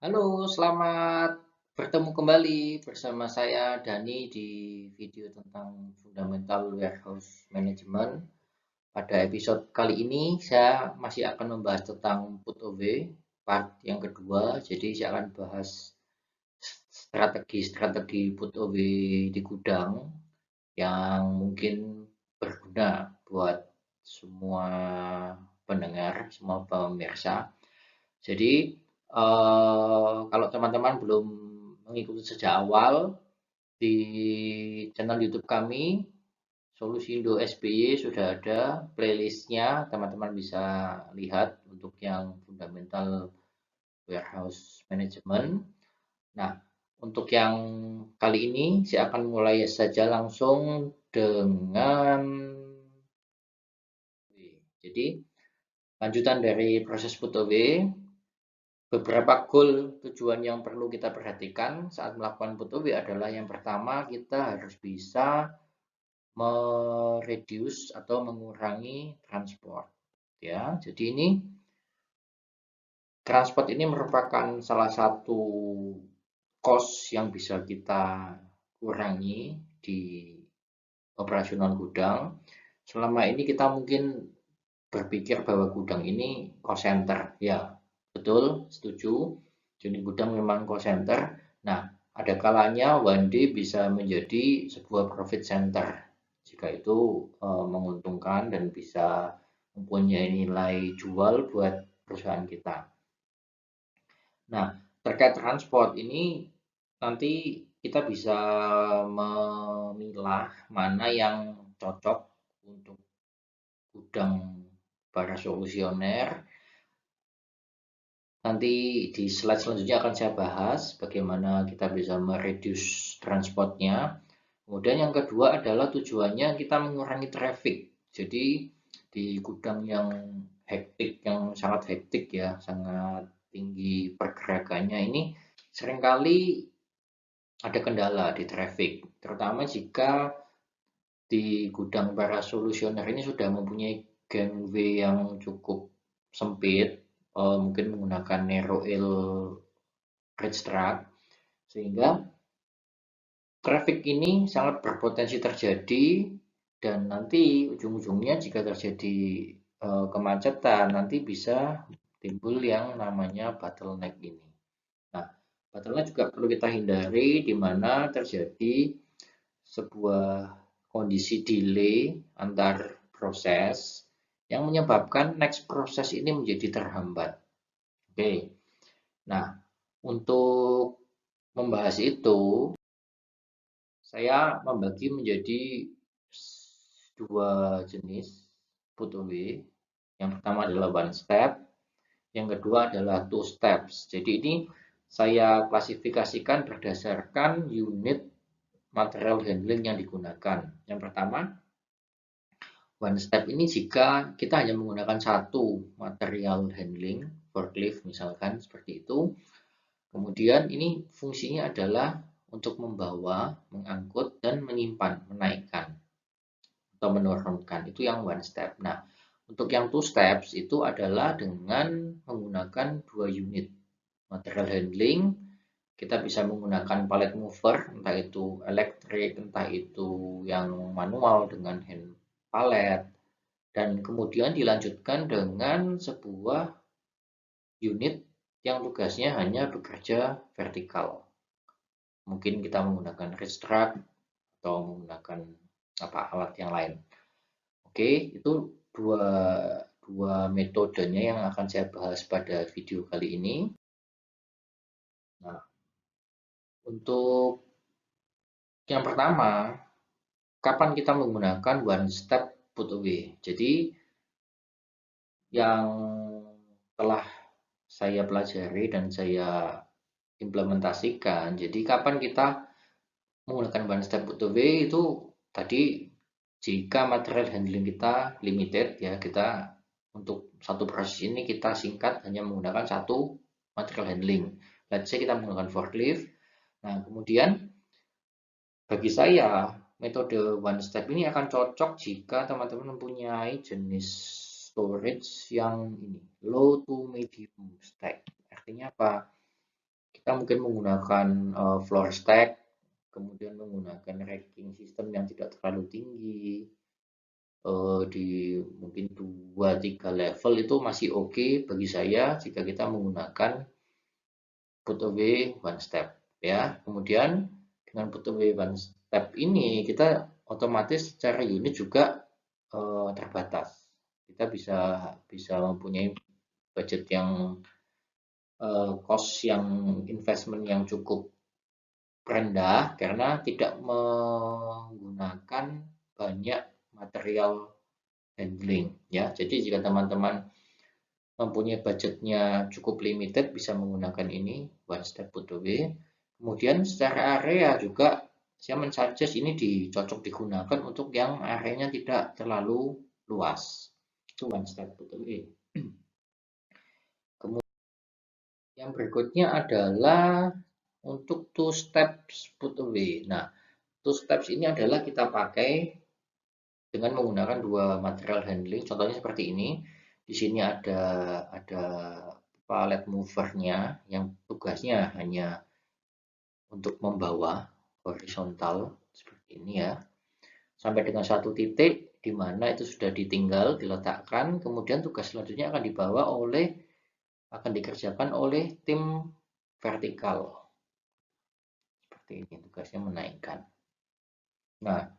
Halo, selamat bertemu kembali bersama saya Dani di video tentang Fundamental Warehouse Management. Pada episode kali ini saya masih akan membahas tentang put away part yang kedua. Jadi saya akan bahas strategi-strategi put away di gudang yang mungkin berguna buat semua pendengar, semua pemirsa. Jadi kalau teman-teman belum mengikuti sejak awal di channel YouTube kami, Solusi Indo SBY sudah ada playlistnya, teman-teman bisa lihat untuk yang fundamental warehouse management. Nah, untuk yang kali ini saya akan mulai saja langsung dengan jadi lanjutan dari proses put away. Beberapa goal tujuan yang perlu kita perhatikan saat melakukan put away adalah yang pertama kita harus bisa mereduce atau mengurangi transport ya. Jadi ini transport ini merupakan salah satu cost yang bisa kita kurangi di operasional gudang. Selama ini kita mungkin berpikir bahwa gudang ini cost center. Ya, betul, setuju. Jadi gudang memang cost center. Nah, ada kalanya one day bisa menjadi sebuah profit center. Jika itu menguntungkan dan bisa mempunyai nilai jual buat perusahaan kita. Nah, terkait transport ini nanti kita bisa memilah mana yang cocok untuk gudang para solusioner. Nanti di slide selanjutnya akan saya bahas bagaimana kita bisa mereduce transportnya. Kemudian yang kedua adalah tujuannya kita mengurangi traffic. Jadi di gudang yang hektik, yang sangat hektik ya, sangat tinggi pergerakannya ini seringkali ada kendala di traffic. Terutama jika di gudang para solusioner ini sudah mempunyai gangway yang cukup sempit, mungkin menggunakan narrow aisle bridge track, sehingga traffic ini sangat berpotensi terjadi dan nanti ujung-ujungnya jika terjadi kemacetan nanti bisa timbul yang namanya bottleneck ini. Nah, bottleneck juga perlu kita hindari di mana terjadi sebuah kondisi delay antar proses yang menyebabkan next proses ini menjadi terhambat. Oke. Nah, untuk membahas itu saya membagi menjadi dua jenis put away. Yang pertama adalah one step, yang kedua adalah two steps. Jadi ini saya klasifikasikan berdasarkan unit material handling yang digunakan. Yang pertama, one step ini jika kita hanya menggunakan satu material handling, forklift misalkan seperti itu. Kemudian ini fungsinya adalah untuk membawa, mengangkut, dan menyimpan, menaikkan atau menurunkan. Itu yang one step. Nah, untuk yang two steps itu adalah dengan menggunakan dua unit material handling. Kita bisa menggunakan pallet mover, entah itu elektrik, entah itu yang manual dengan hand pallet, dan kemudian dilanjutkan dengan sebuah unit yang tugasnya hanya bekerja vertikal. Mungkin kita menggunakan reach track atau menggunakan alat yang lain. Oke, itu dua dua metodenya yang akan saya bahas pada video kali ini. Nah, untuk yang pertama, kapan kita menggunakan one step put away? Jadi yang telah saya pelajari dan saya implementasikan. Jadi kapan kita menggunakan one step put away itu tadi jika material handling kita limited ya, kita untuk satu proses ini kita singkat hanya menggunakan satu material handling. Let's say kita menggunakan forklift. Nah, kemudian bagi saya metode one step ini akan cocok jika teman-teman mempunyai jenis storage yang ini low to medium stack. Artinya apa? kita mungkin menggunakan floor stack, kemudian menggunakan racking sistem yang tidak terlalu tinggi, di mungkin 2-3 level itu masih oke bagi saya jika kita menggunakan put away one step ya. Kemudian dengan put away one step ini kita otomatis secara unit juga terbatas. Kita bisa bisa mempunyai budget yang cost yang investment yang cukup rendah karena tidak menggunakan banyak material handling ya. Jadi jika teman-teman mempunyai budgetnya cukup limited bisa menggunakan ini one step put away. Kemudian secara area juga saya mensuggest ini dicocok digunakan untuk yang areanya tidak terlalu luas. Itu one step put away. Kemudian yang berikutnya adalah untuk two steps put away. Nah, two steps ini adalah kita pakai dengan menggunakan dua material handling. Contohnya seperti ini. Di sini ada pallet movernya yang tugasnya hanya untuk membawa horizontal seperti ini ya. Sampai dengan satu titik di mana itu sudah ditinggal, diletakkan, kemudian tugas selanjutnya akan dikerjakan oleh tim vertikal. Seperti ini tugasnya menaikkan. Nah,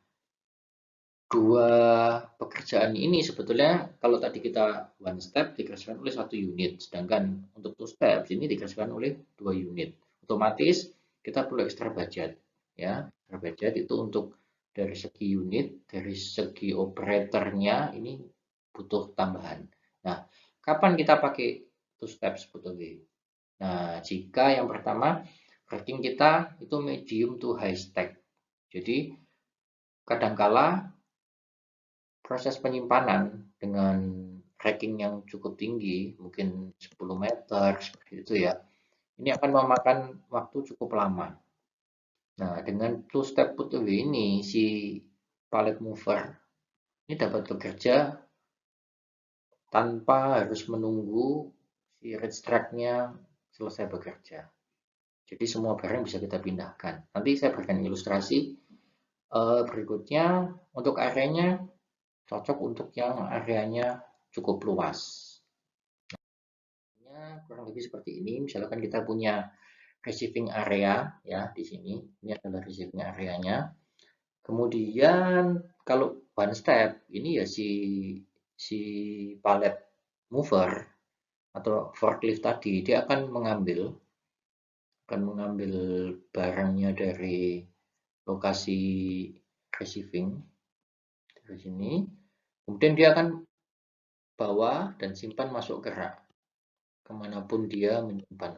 dua pekerjaan ini sebetulnya kalau tadi kita one step dikerjakan oleh satu unit, sedangkan untuk two steps ini dikerjakan oleh 2 unit. Otomatis kita perlu extra budget ya. Extra budget itu untuk dari segi unit, dari segi operatornya ini butuh tambahan. Nah, kapan kita pakai two steps put away? Nah, jika yang pertama racking kita itu medium to high stack. Jadi kadangkala proses penyimpanan dengan racking yang cukup tinggi, mungkin 10 meter, seperti itu ya, ini akan memakan waktu cukup lama. Nah, dengan two step put away ini, si pallet mover ini dapat bekerja tanpa harus menunggu si reach track-nya selesai bekerja. Jadi semua barang bisa kita pindahkan. Nanti saya berikan ilustrasi berikutnya untuk areanya cocok untuk yang areanya cukup luas. Kurang lebih seperti ini. Misalkan kita punya receiving area ya di sini. Ini adalah receiving areanya. Kemudian kalau one step ini ya si pallet mover atau forklift tadi dia akan mengambil barangnya dari lokasi receiving dari sini. Kemudian dia akan bawa dan simpan masuk ke rak kemanapun dia menyimpan.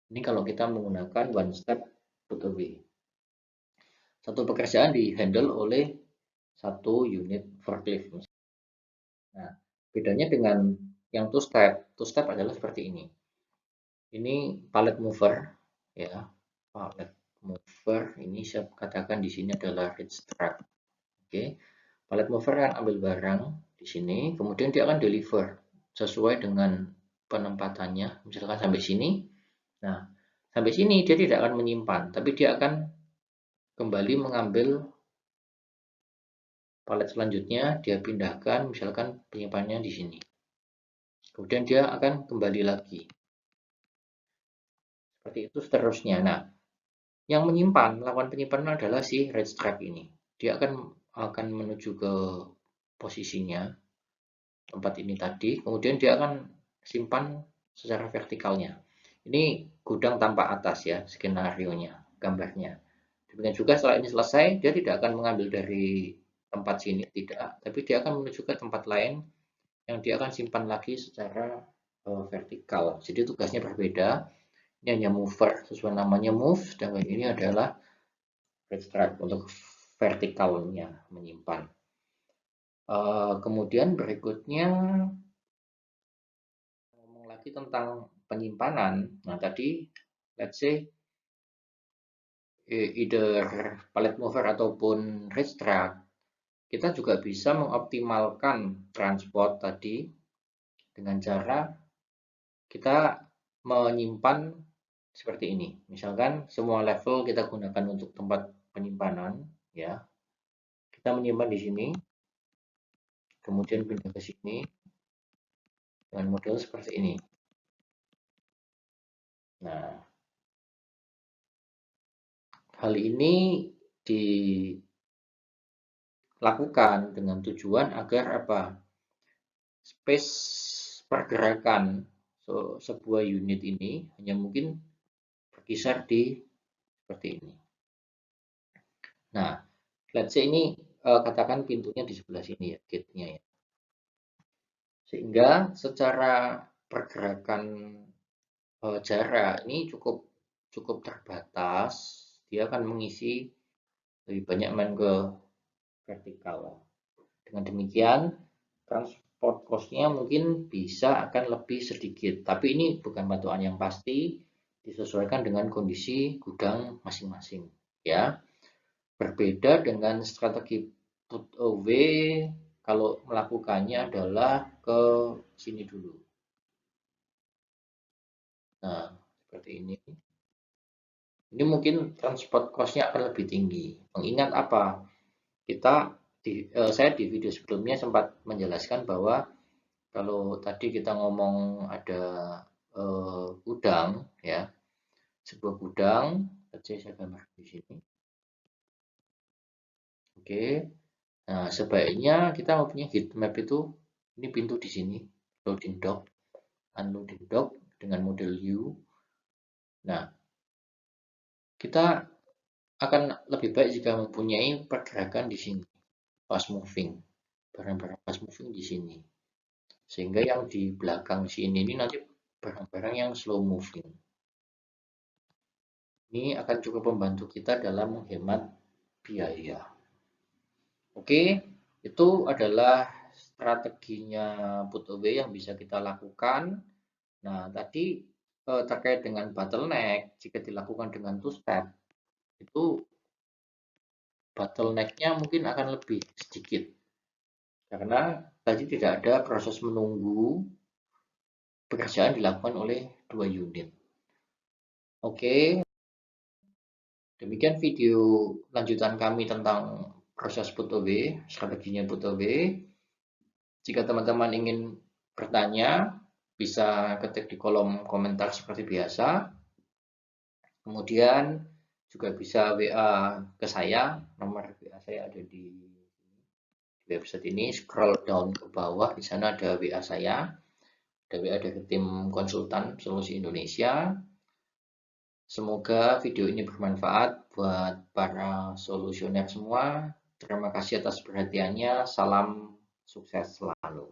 Ini kalau kita menggunakan one step put away. Satu pekerjaan di-handle oleh satu unit forklift. Nah, bedanya dengan yang two step. Two step adalah seperti ini. Ini pallet mover, ya. Pallet mover ini saya katakan di sini adalah reach track. Oke. Pallet mover akan ambil barang di sini, kemudian dia akan deliver sesuai dengan penempatannya. Misalkan sampai sini. Nah, sampai sini dia tidak akan menyimpan, tapi dia akan kembali mengambil palet selanjutnya, dia pindahkan, misalkan penyimpanannya di sini. Kemudian dia akan kembali lagi. Seperti itu seterusnya. Nah, yang melakukan penyimpanan adalah si reach track ini. Dia akan menuju ke posisinya, tempat ini tadi, kemudian dia akan simpan secara vertikalnya. Ini gudang tanpa atas ya, skenario-nya, gambarnya. Demikian juga setelah ini selesai, dia tidak akan mengambil dari tempat sini, tidak, tapi dia akan menuju ke tempat lain yang dia akan simpan lagi secara vertikal. Jadi tugasnya berbeda. Ini hanya mover, sesuai namanya move, sedangkan ini adalah restrict untuk vertikalnya menyimpan. Kemudian berikutnya ngomong lagi tentang penyimpanan. Nah tadi, let's say either pallet mover ataupun restrict, kita juga bisa mengoptimalkan transport tadi dengan cara kita menyimpan seperti ini. Misalkan semua level kita gunakan untuk tempat penyimpanan, ya. Kita menyimpan di sini, kemudian pindah ke sini dengan model seperti ini. Nah, hal ini dilakukan dengan tujuan agar apa? Space pergerakan sebuah unit ini hanya mungkin berkisar di seperti ini. Nah, let's say ini katakan pintunya di sebelah sini ya, gate-nya ya. Sehingga secara pergerakan jarak ini cukup terbatas, dia akan mengisi lebih banyak main ke vertikal. Dengan demikian, transport cost-nya mungkin bisa akan lebih sedikit. Tapi ini bukan patokan yang pasti, disesuaikan dengan kondisi gudang masing-masing. Ya, berbeda dengan strategi put away, kalau melakukannya adalah ke sini dulu. Nah, seperti ini. Ini mungkin transport cost-nya akan lebih tinggi. Mengingat apa? Saya di video sebelumnya sempat menjelaskan bahwa kalau tadi kita ngomong ada gudang, ya, sebuah gudang, saya gambar di sini. Oke, nah sebaiknya kita mempunyai heat map itu, ini pintu di sini, loading dock, unloading dock dengan model U. Nah, kita akan lebih baik jika mempunyai pergerakan di sini, fast moving, barang-barang fast moving di sini. Sehingga yang di belakang sini ini nanti barang-barang yang slow moving. Ini akan cukup membantu kita dalam menghemat biaya. Oke, itu adalah strateginya put away yang bisa kita lakukan. Nah, tadi terkait dengan bottleneck, jika dilakukan dengan two step, itu bottleneck-nya mungkin akan lebih sedikit. Karena tadi tidak ada proses menunggu pekerjaan dilakukan oleh dua unit. Oke, demikian video lanjutan kami tentang proses put away, strateginya put away. Jika teman-teman ingin bertanya, bisa ketik di kolom komentar seperti biasa. Kemudian juga bisa WA ke saya, nomor WA saya ada di website ini, scroll down ke bawah, di sana ada WA saya, ada WA dari tim konsultan Solusi Indonesia. Semoga video ini bermanfaat buat para solusioner semua. Terima kasih atas perhatiannya, salam sukses selalu.